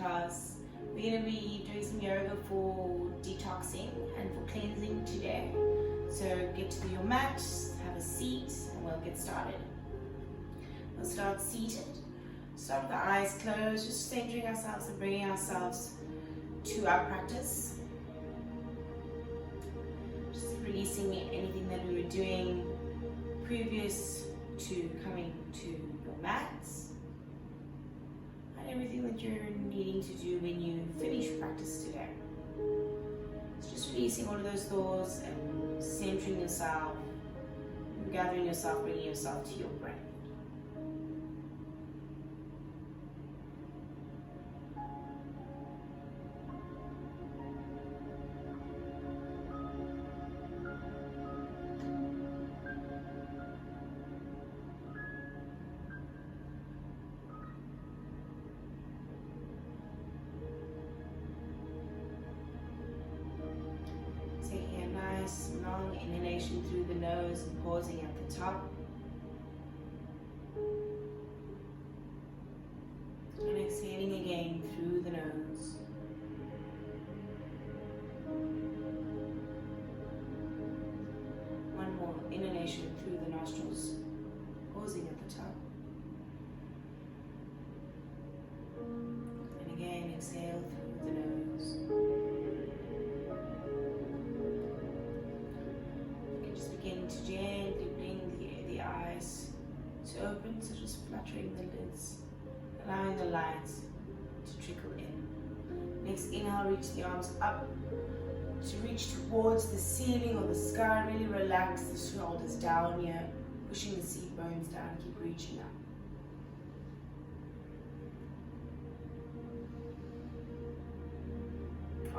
because we're going to be doing some yoga for detoxing and for cleansing today. So get to your mat, have a seat, and we'll get started. We'll start seated. Start with the eyes closed, just centering ourselves and bringing ourselves to our practice. Just releasing anything that we were doing previous to coming to your mats, and everything that you're needing to do when you finish practice today. It's just releasing all of those thoughts and centering yourself, and gathering yourself, bringing yourself to your breath. Long inhalation through the nose and pausing at the top. And exhaling again through the nose. One more inhalation through the nostrils, pausing at the top. And again, exhale through the nose. Begin to gently bring the eyes to open, so just fluttering the lids, allowing the light to trickle in. Next inhale, reach the arms up to reach towards the ceiling or the sky. Really relax the shoulders down here, pushing the seat bones down, keep reaching up.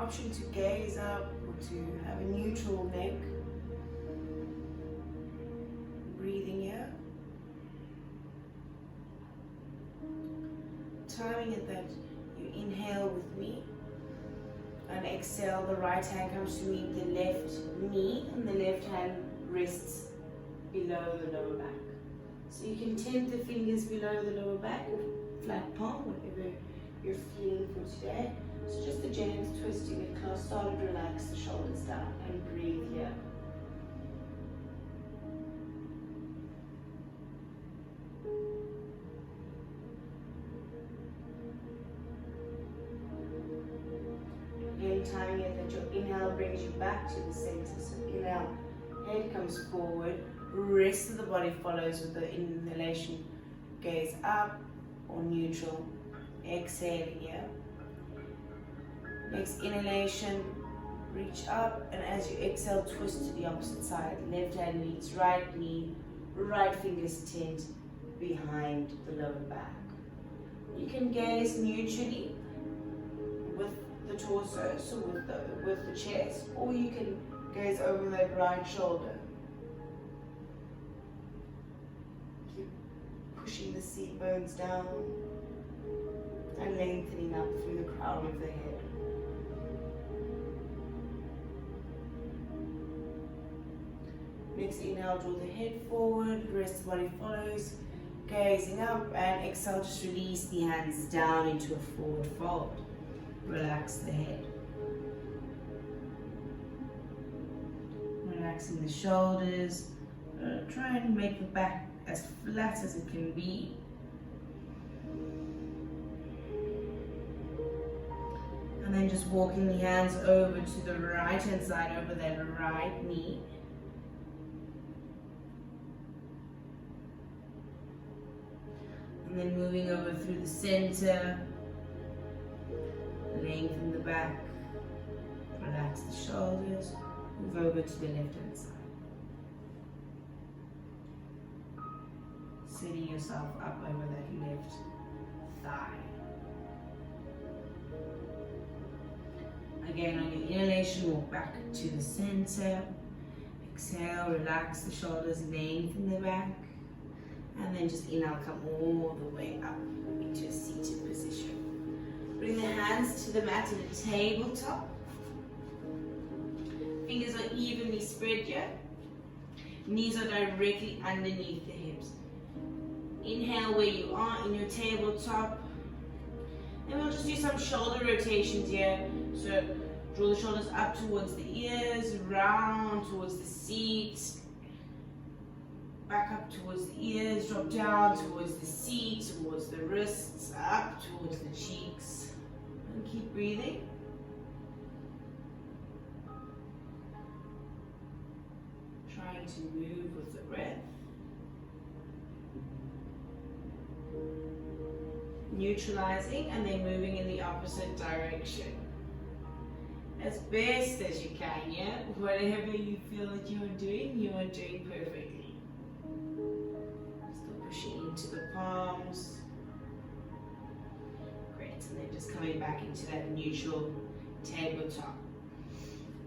Option to gaze up or to have a neutral neck. Breathing here. Timing it that you inhale with me and exhale, the right hand comes to meet the left knee and the left hand rests below the lower back. So you can tend the fingers below the lower back or flat palm, whatever you're feeling for today. So just a gentle twisting it close, start to relax the shoulders down and breathe here. Timing it that your inhale brings you back to the center. So inhale, head comes forward, rest of the body follows with the inhalation, gaze up or neutral, exhaling here. Next inhalation, reach up, and as you exhale, twist to the opposite side. Left hand meets right knee, right fingers tend behind the lower back. You can gaze neutrally with the torso, so with the chest, or you can gaze over that right shoulder. Keep pushing the seat bones down and lengthening up through the crown of the head. Next inhale, draw the head forward, rest of the body follows, gazing up, and exhale, just release the hands down into a forward fold. Relax the head. Relaxing the shoulders. Try and make the back as flat as it can be. And then just walking the hands over to the right hand side, over that right knee. And then moving over through the center. Lengthen the back, relax the shoulders, move over to the left hand side. Setting yourself up over that left thigh. Again, on your inhalation, walk back to the center. Exhale, relax the shoulders, lengthen the back. And then just inhale, come all the way up into a seated position. Bring the hands to the mat in a tabletop. Fingers are evenly spread here. Knees are directly underneath the hips. Inhale where you are in your tabletop. Then we'll just do some shoulder rotations here. So draw the shoulders up towards the ears, round towards the seat, back up towards the ears, drop down towards the seat, towards the wrists, up towards the cheeks. And keep breathing. Trying to move with the breath. Neutralizing and then moving in the opposite direction. As best as you can, yeah? Whatever you feel that you are doing perfectly. Still pushing into the palms. Great, and then just coming back into that neutral tabletop.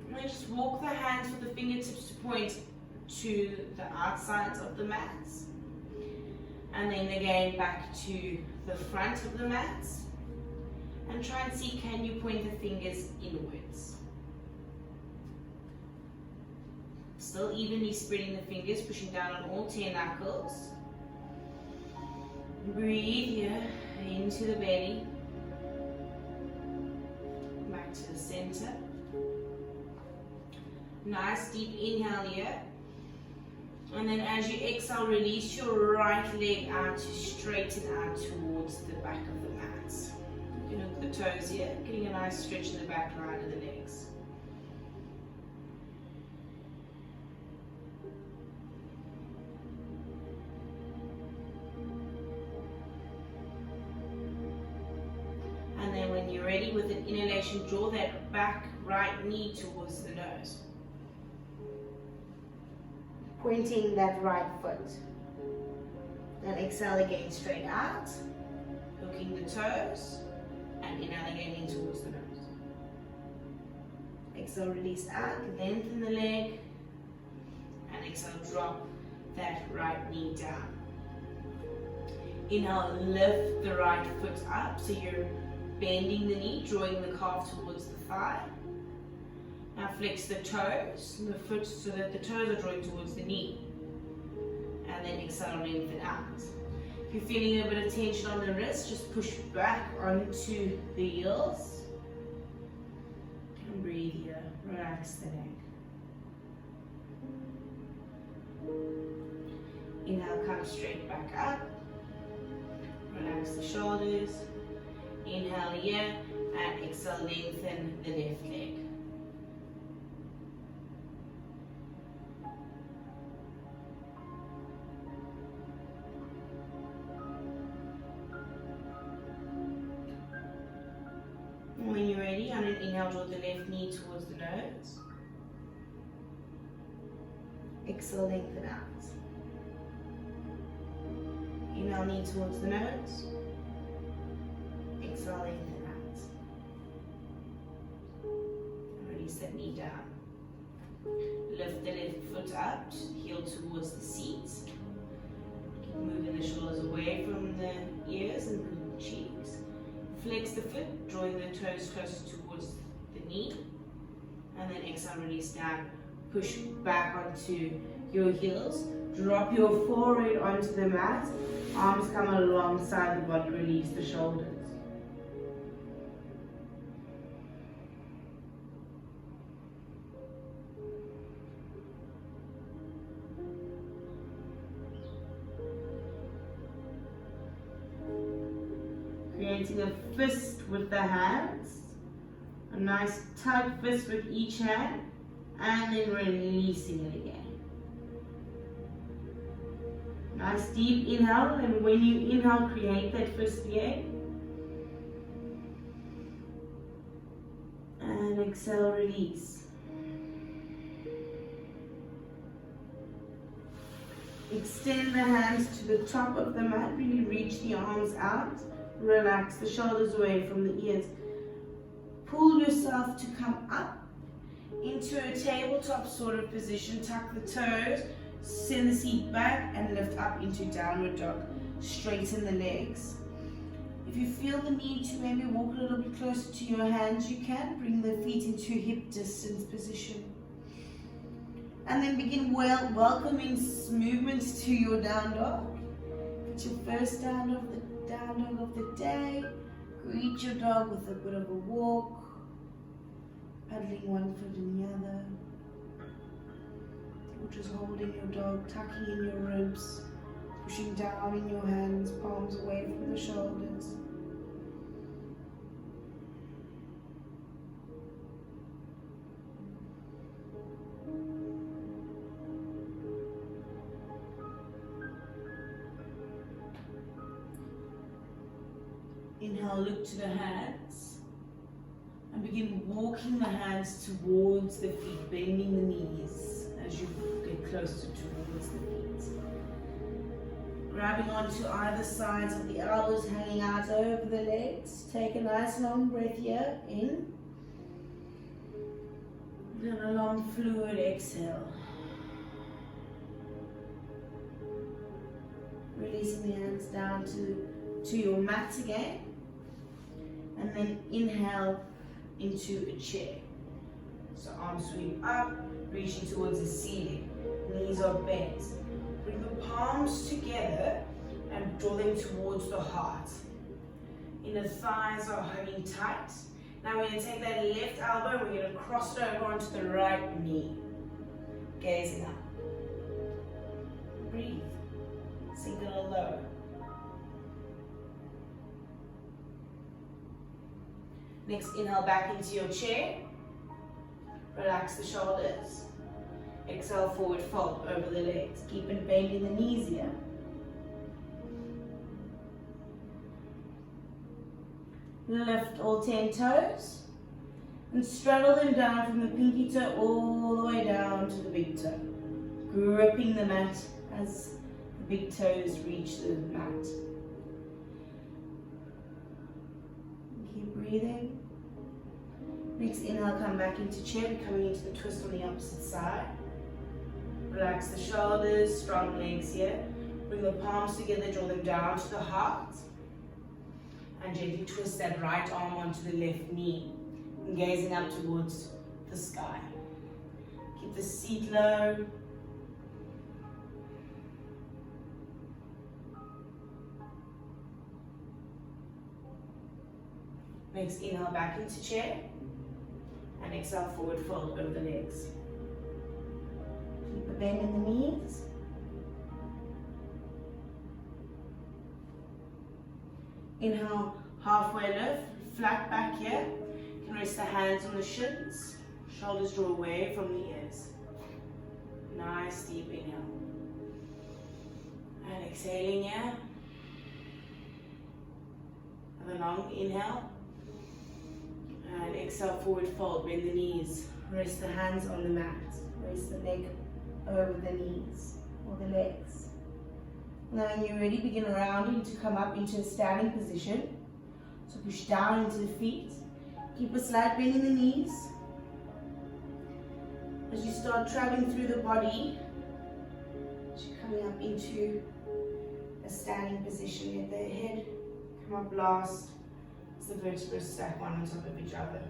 And then just walk the hands with the fingertips to point to the outsides of the mats. And then again back to the front of the mats. And try and see, can you point the fingers inwards? Still evenly spreading the fingers, pushing down on all 10 knuckles. Breathe here, into the belly. Back to the center. Nice deep inhale here. And then as you exhale, release your right leg out to straighten out towards the back of the mat. You look at the toes here, getting a nice stretch in the back line of the legs. And then when you're ready with an inhalation, draw that back right knee towards the nose. Pointing that right foot. Then exhale again straight out, hooking the toes, and inhale again in towards the nose. Exhale, release out, lengthen the leg, and exhale, drop that right knee down. Inhale, lift the right foot up, so you're bending the knee, drawing the calf towards the thigh. Now flex the toes and the foot so that the toes are drawing towards the knee. And then exhale, lengthen out. If you're feeling a bit of tension on the wrist, just push back onto the heels. And breathe here. Relax the neck. Inhale, come straight back up. Relax the shoulders. Inhale here and exhale, lengthen the left leg. When you're ready, on an inhale, draw the left knee towards the nose. Exhale, lengthen out. Inhale, knee towards the nose. Exhale, lengthen out. Release that knee down. Lift the left foot up, heel towards the seat. Keep moving the shoulders away from the ears and the cheeks. Flex the foot, drawing the toes closer towards the knee. And then exhale, release down. Push back onto your heels. Drop your forehead onto the mat. Arms come alongside the body, release the shoulders. Creating a fist with the hands, a nice tight fist with each hand, and then releasing it again. Nice deep inhale, and when you inhale, create that fist again. And exhale, release. Extend the hands to the top of the mat, really reach the arms out. Relax the shoulders away from the ears. Pull yourself to come up into a tabletop sort of position. Tuck the toes, send the seat back and lift up into downward dog. Straighten the legs. If you feel the need to maybe walk a little bit closer to your hands, you can. Bring the feet into hip distance position. And then begin welcoming movements to your down dog. It's your first down dog of the day. Greet your dog with a bit of a walk, paddling one foot in the other, or just holding your dog, tucking in your ribs, pushing down in your hands, palms away from the shoulders. Inhale, look to the hands and begin walking the hands towards the feet, bending the knees as you get closer towards the feet. Grabbing onto either sides of the elbows, hanging out over the legs. Take a nice long breath here, in. And a long fluid exhale. Releasing the hands down to your mat again. And then inhale into a chair. So arms sweep up, reaching towards the ceiling. Knees are bent. Bring the palms together and draw them towards the heart. Inner thighs are hugging tight. Now we're going to take that left elbow, we're going to cross it over onto the right knee. Gazing up. Breathe. Sink a little lower. Next, inhale back into your chair. Relax the shoulders. Exhale, forward fold over the legs. Keep bending the knees here. Lift all 10 toes and straddle them down from the pinky toe all the way down to the big toe. Gripping the mat as the big toes reach the mat. Keep breathing. Next inhale, come back into chair, coming into the twist on the opposite side. Relax the shoulders, strong legs here. Bring the palms together, draw them down to the heart. And gently twist that right arm onto the left knee. And gazing up towards the sky. Keep the seat low. Next, inhale back into chair. And exhale, forward fold over the legs. Keep a bend in the knees. Inhale, halfway lift, flat back here. You can rest the hands on the shins. Shoulders draw away from the ears. Nice deep inhale. And exhaling here. Have a long inhale. And exhale, forward fold, bend the knees. Rest the hands on the mat. Rest the leg over the knees or the legs. Now when you're ready, begin rounding to come up into a standing position. So push down into the feet. Keep a slight bend in the knees. As you start traveling through the body, as you're coming up into a standing position, let the head come up last. The vertebrae stack one on top of each other.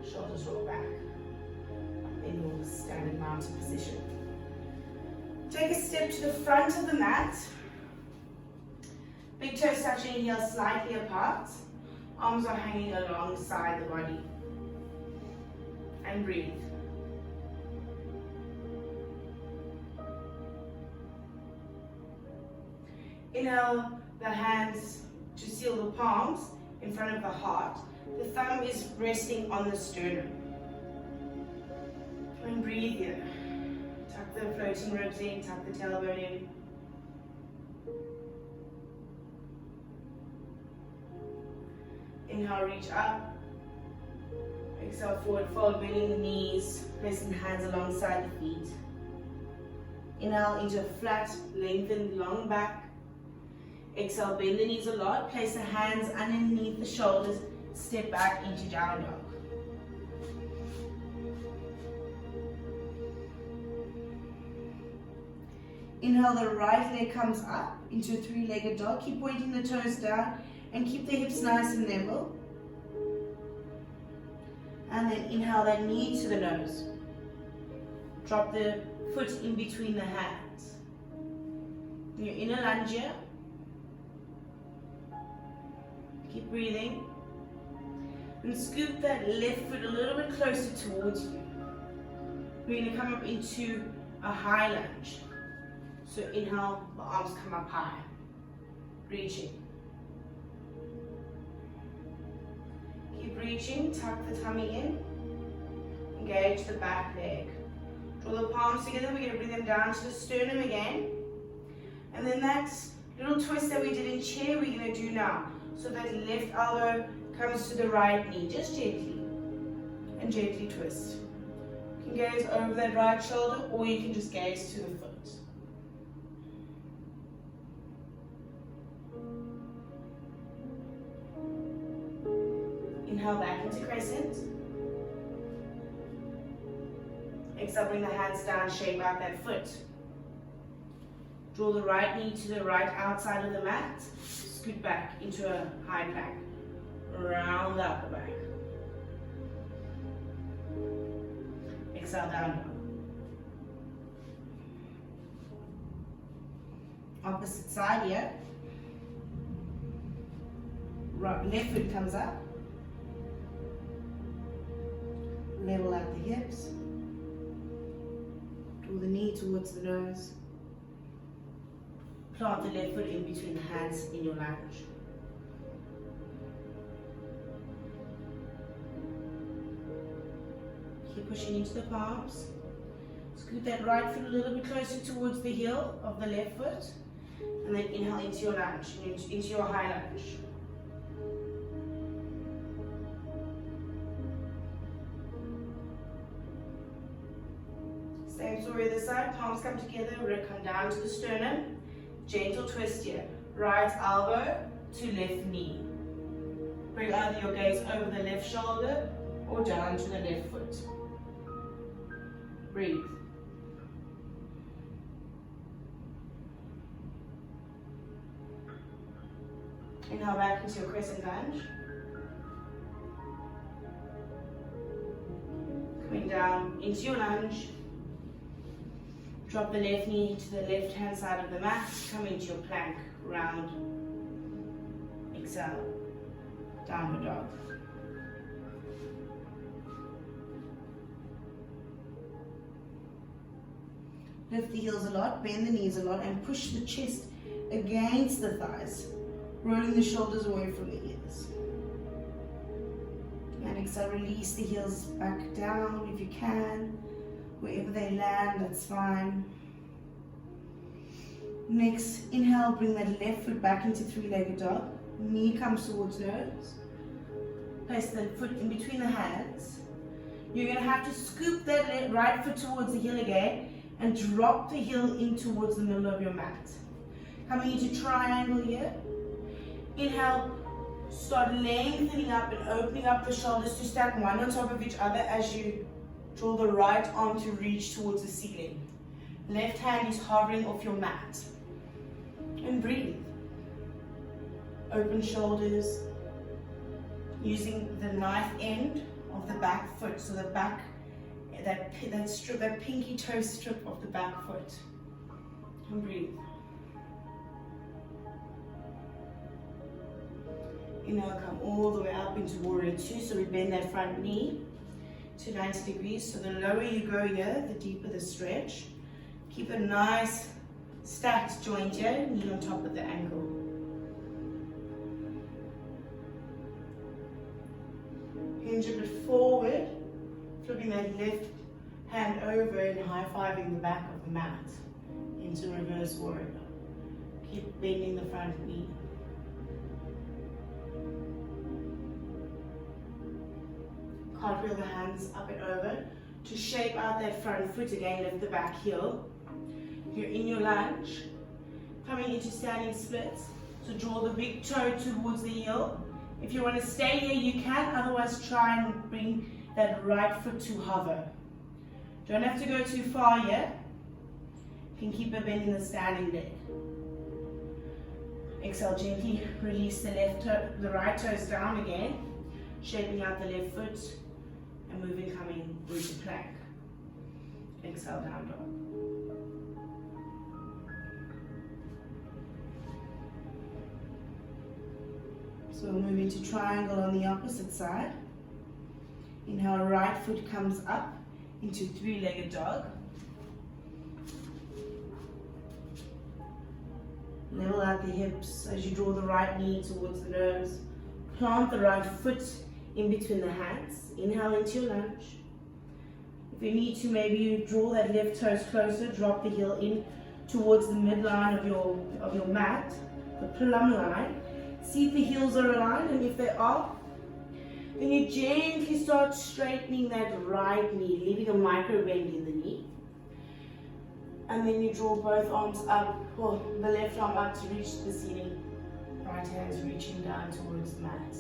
Shoulders roll back. In your standing mountain position. Take a step to the front of the mat. Big toes touching heels slightly apart. Arms are hanging alongside the body. And breathe. Inhale the hands to seal the palms in front of the heart. The thumb is resting on the sternum. And breathe here. Tuck the floating ribs in, tuck the tailbone in. Inhale, reach up. Exhale, forward fold, bending the knees, placing the hands alongside the feet. Inhale into a flat, lengthened, long back. Exhale, bend the knees a lot, place the hands underneath the shoulders, step back into down dog. Inhale, the right leg comes up into a three-legged dog. Keep pointing the toes down and keep the hips nice and level. And then inhale that knee to the nose. Drop the foot in between the hands. You're in a lunge here. Keep breathing. And scoop that left foot a little bit closer towards you. We're going to come up into a high lunge. So inhale, the arms come up high. Reaching. Keep reaching, tuck the tummy in. Engage the back leg. Draw the palms together, we're going to bring them down to the sternum again. And then that little twist that we did in chair, we're going to do now. So that left elbow comes to the right knee, just gently. And gently twist. You can gaze over that right shoulder, or you can just gaze to the foot. Inhale back into crescent. Exhale, bring the hands down, shape out that foot. Draw the right knee to the right outside of the mat. Scoot back into a high plank. Round the upper back. Exhale, down dog. Opposite side here. Left foot comes up. Level out the hips. Draw the knee towards the nose. Plant the left foot in between the hands in your lunge. Keep pushing into the palms. Scoot that right foot a little bit closer towards the heel of the left foot. And then inhale into your lunge, into your high lunge. Same story this side, palms come together, we're going to come down to the sternum. Gentle twist here. Right elbow to left knee. Bring either your gaze over the left shoulder or down to the left foot. Breathe. Inhale back into your crescent lunge. Coming down into your lunge. Drop the left knee to the left hand side of the mat. Come into your plank, round. Exhale. Downward dog. Lift the heels a lot, bend the knees a lot, and push the chest against the thighs. Rolling the shoulders away from the ears. And exhale, release the heels back down if you can. Wherever they land, that's fine. Next, inhale, bring that left foot back into three-legged dog. Knee comes towards nose. Place the foot in between the hands. You're going to have to scoop that right foot towards the heel again and drop the heel in towards the middle of your mat. Coming into triangle here. Inhale, start lengthening up and opening up the shoulders to stack one on top of each other as you draw the right arm to reach towards the ceiling. Left hand is hovering off your mat. And breathe. Open shoulders. Using the knife end of the back foot. So the back, that strip, that pinky toe strip of the back foot. And breathe. Inhale, come all the way up into warrior two. So we bend that front knee to 90 degrees. So the lower you go here, the deeper the stretch. Keep a nice stacked joint here, knee on top of the ankle. Hinge a bit forward, flipping that left hand over and high-fiving the back of the mat into reverse warrior. Keep bending the front knee. Cartwheel the hands up and over to shape out that front foot again, lift the back heel. You're in your lunge, coming into standing splits. So draw the big toe towards the heel. If you want to stay here, you can, otherwise try and bring that right foot to hover. Don't have to go too far yet. You can keep a bend in the standing leg. Exhale, gently release the left toe, the right toes down again, shaping out the left foot. And moving, coming into plank. Exhale, down dog. So we'll move into triangle on the opposite side. Inhale, right foot comes up into three-legged dog. Level out the hips as you draw the right knee towards the nose. Plant the right foot in between the hands. Inhale into your lunge. If you need to, maybe you draw that left toes closer, drop the heel in towards the midline of your mat, the plumb line. See if the heels are aligned, and if they are, then you gently start straightening that right knee, leaving a micro bend in the knee. And then you draw both arms up, or the left arm up to reach the ceiling. Right hand is reaching down towards the mat.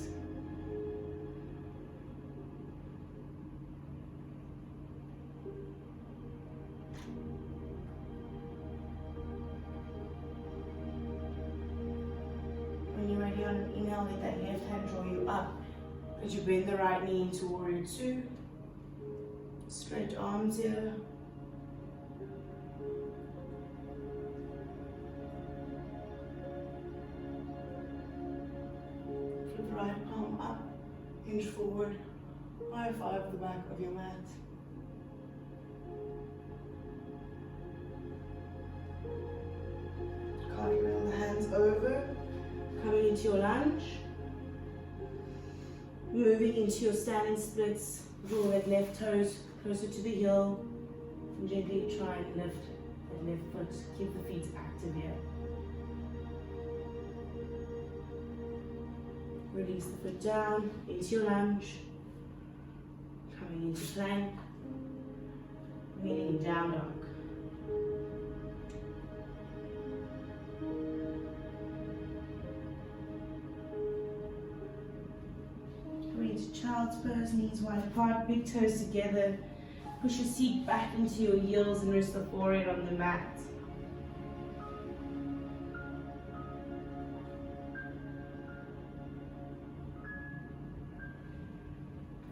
When you're ready on an inhale, let that left hand draw you up. As you bend the right knee into warrior two. Straight arms here. Flip the right palm up, hinge forward, high five the back of your mat. Cartwheel the hands over, coming into your lunge. Moving into your standing splits, draw that left toes closer to the heel, and gently try and lift that left foot. Keep the feet active here. Release the foot down into your lunge, coming into plank, meaning down dog. Child's pose, knees wide apart, big toes together. Push your seat back into your heels and rest the forehead on the mat.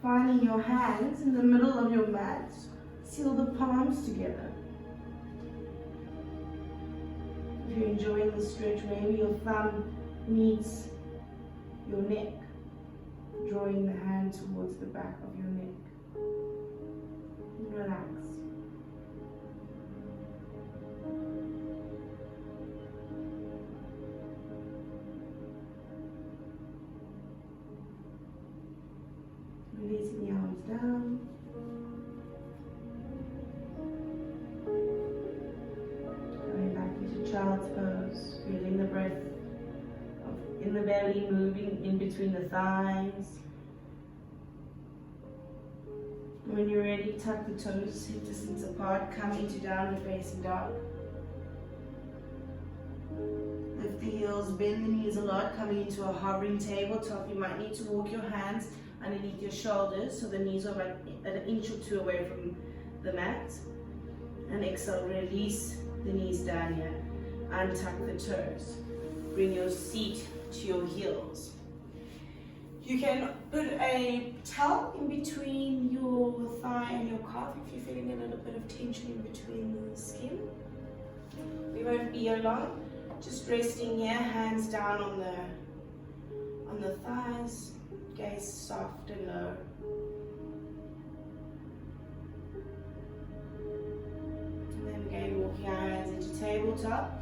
Finding your hands in the middle of your mat, seal the palms together. If you're enjoying the stretch, maybe your thumb meets your neck, drawing the hand towards the back of your neck. And relax. Releasing the arms down. Coming back into child's pose, feeling the breath in the belly, moving in between the thighs. When you're ready, tuck the toes, hip distance apart, come into downward facing dog. Lift the heels, bend the knees a lot, coming into a hovering tabletop. You might need to walk your hands underneath your shoulders so the knees are about an inch or two away from the mat. And exhale, release the knees down here. Untuck the toes. Bring your seat to your heels. You can put a towel in between your thigh and your calf if you're feeling a little bit of tension in between the skin. We won't be long, just resting here, hands down on the thighs, gaze soft and low. And then again, walking our hands into tabletop.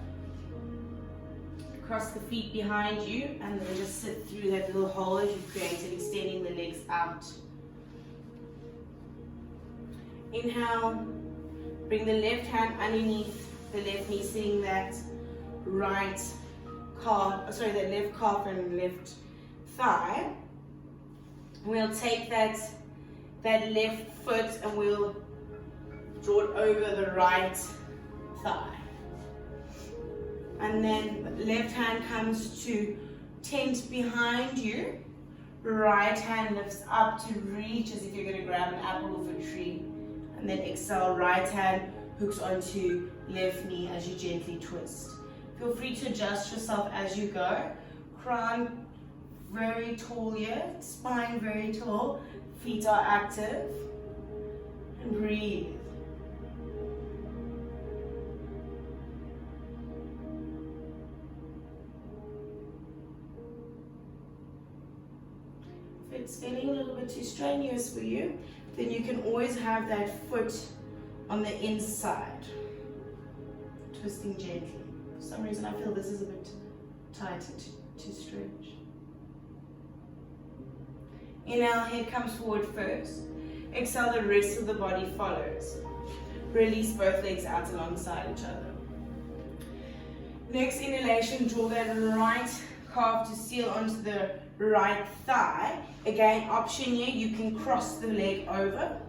Cross the feet behind you and then just sit through that little hole that you've created, extending the legs out. Inhale, bring the left hand underneath the left knee, sitting that right calf, that left calf and left thigh. We'll take that left foot and we'll draw it over the right thigh. And then left hand comes to tent behind you. Right hand lifts up to reach as if you're going to grab an apple off a tree. And then exhale, right hand hooks onto left knee as you gently twist. Feel free to adjust yourself as you go. Crown very tall here, spine very tall, feet are active. And breathe. If it's feeling a little bit too strenuous for you, then you can always have that foot on the inside, twisting gently. For some reason I feel this is a bit tight to stretch. Inhale, head comes forward first. Exhale, the rest of the body follows. Release both legs out alongside each other. Next inhalation, draw that right calf to seal onto the right thigh. Again, option here, you can cross the leg over,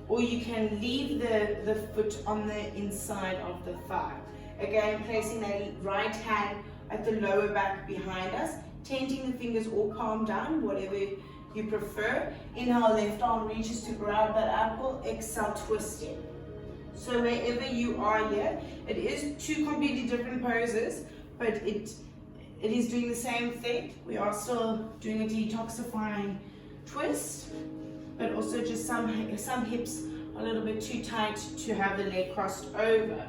or you can leave the foot on the inside of the thigh. Again, placing that right hand at the lower back behind us, tenting the fingers or palm down, whatever you prefer. Inhale, left arm reaches to grab that apple. Exhale, twisting. So wherever you are here, it is two completely different poses, but it is doing the same thing. We are still doing a detoxifying twist, but also just some hips are a little bit too tight to have the leg crossed over.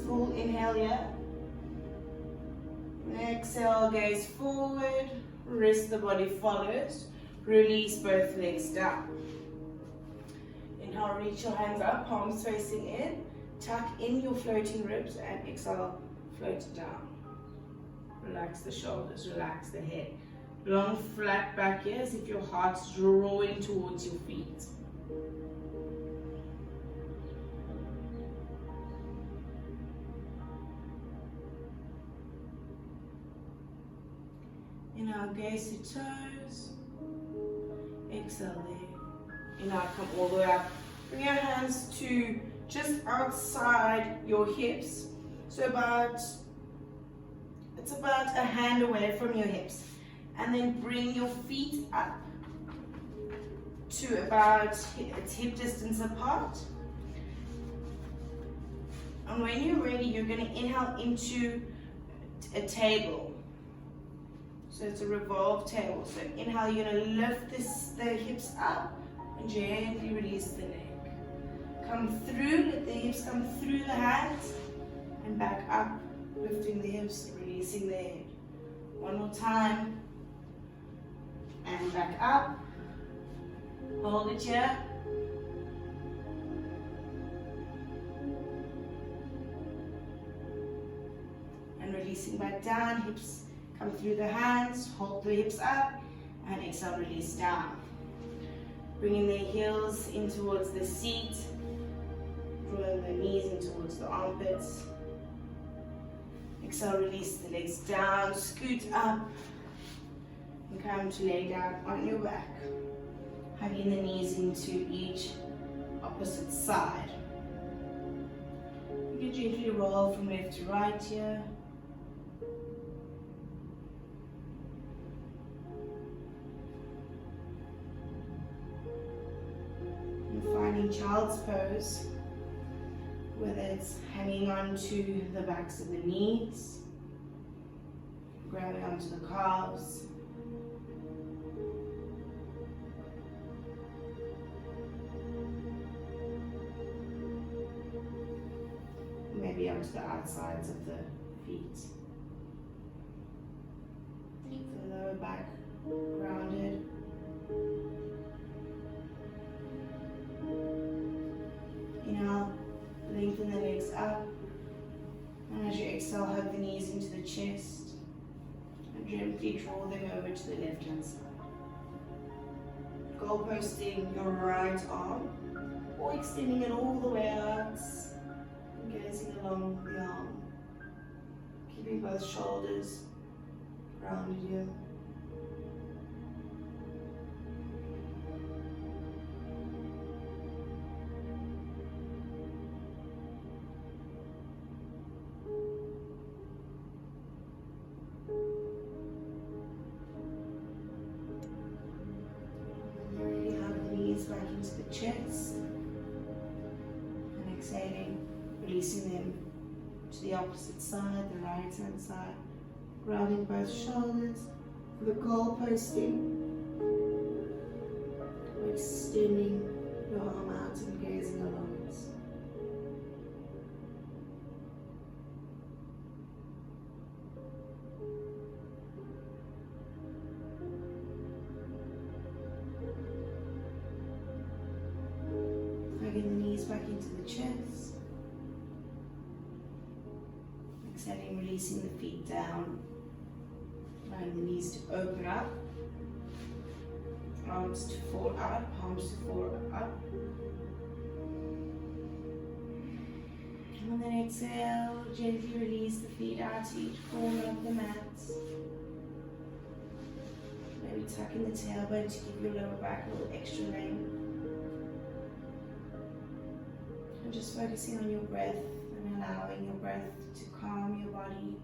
Full inhale here. Exhale, gaze forward. Rest of the body follows. Release both legs down. Inhale, reach your hands up, palms facing in. Tuck in your floating ribs and exhale, float down. Relax the shoulders, relax the head. Long flat back here as if your heart's drawing towards your feet. Inhale, gaze to toes. Exhale there. Inhale, come all the way up. Bring your hands to just outside your hips. So it's about a hand away from your hips. And then bring your feet up to about it's hip distance apart. And when you're ready, you're going to inhale into a table. So it's a revolved table. So inhale, you're going to lift the hips up and gently release the leg. Come through, let the hips come through the hands and back up, lifting the hips, releasing the head. One more time. And back up. Hold it here. And releasing back down, hips come through the hands, hold the hips up, and exhale, release down. Bringing the heels in towards the seat, drawing the knees in towards the armpits. Exhale, release the legs down, scoot up, and come to lay down on your back. Hugging the knees into each opposite side. You can gently roll from left to right here. Finding child's pose, whether it's hanging onto the backs of the knees, grabbing onto the calves, maybe onto the outsides of the feet. Keep the lower back grounded. Inhale, lengthen the legs up, and as you exhale, hug the knees into the chest, and gently draw them over to the left hand side. Goalposting your right arm, or extending it all the way out, and gazing along the arm, keeping both shoulders grounded here. Back into the chest, and exhaling, releasing them to the opposite side, the right hand side, grounding both shoulders for the goal posting. Extend back into the chest. Exhaling, releasing the feet down. Allowing the knees to open up. Arms to fall out, palms to fall up. And then exhale, gently release the feet out to each corner of the mat. Maybe tuck in the tailbone to give your lower back a little extra length. And just focusing on your breath and allowing your breath to calm your body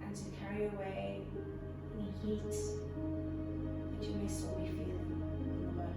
and to carry away any heat that you may still be feeling in the body.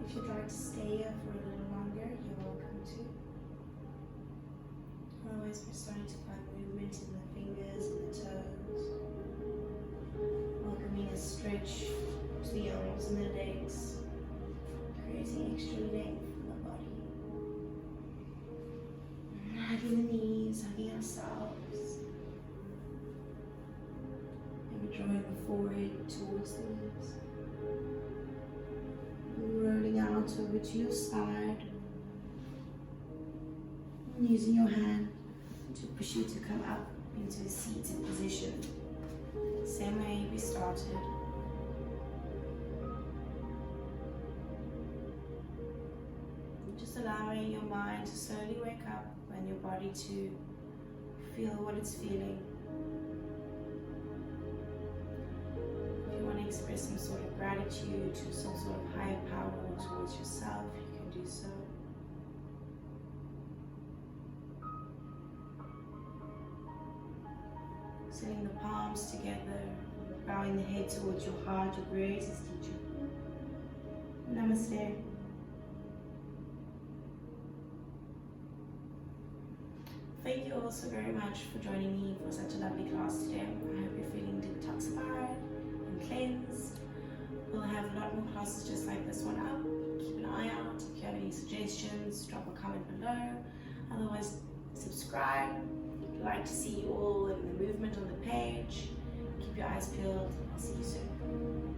If you'd like to stay here for a little longer, you're welcome to. Otherwise, we're starting to find movement in the fingers and the toes. Welcoming a stretch to the arms and the legs, creating extra length in the body. Hugging the knees, hugging ourselves. Maybe drawing the forehead towards the knees. Rolling out over to your side. And using your hand to push you to come up into a seated position. Same way we started. Just allowing your mind to slowly wake up and your body to feel what it's feeling. If you want to express some sort of gratitude to some sort of higher power towards yourself, you can do so. Sending the palms together, bowing the head towards your heart, your greatest teacher. Namaste. Thank you all so very much for joining me for such a lovely class today. I hope you're feeling detoxified and cleansed. We'll have a lot more classes just like this one up. Keep an eye out. If you have any suggestions, drop a comment below. Otherwise, subscribe. I'd like to see you all in the movement on the page. Keep your eyes peeled. I'll see you soon.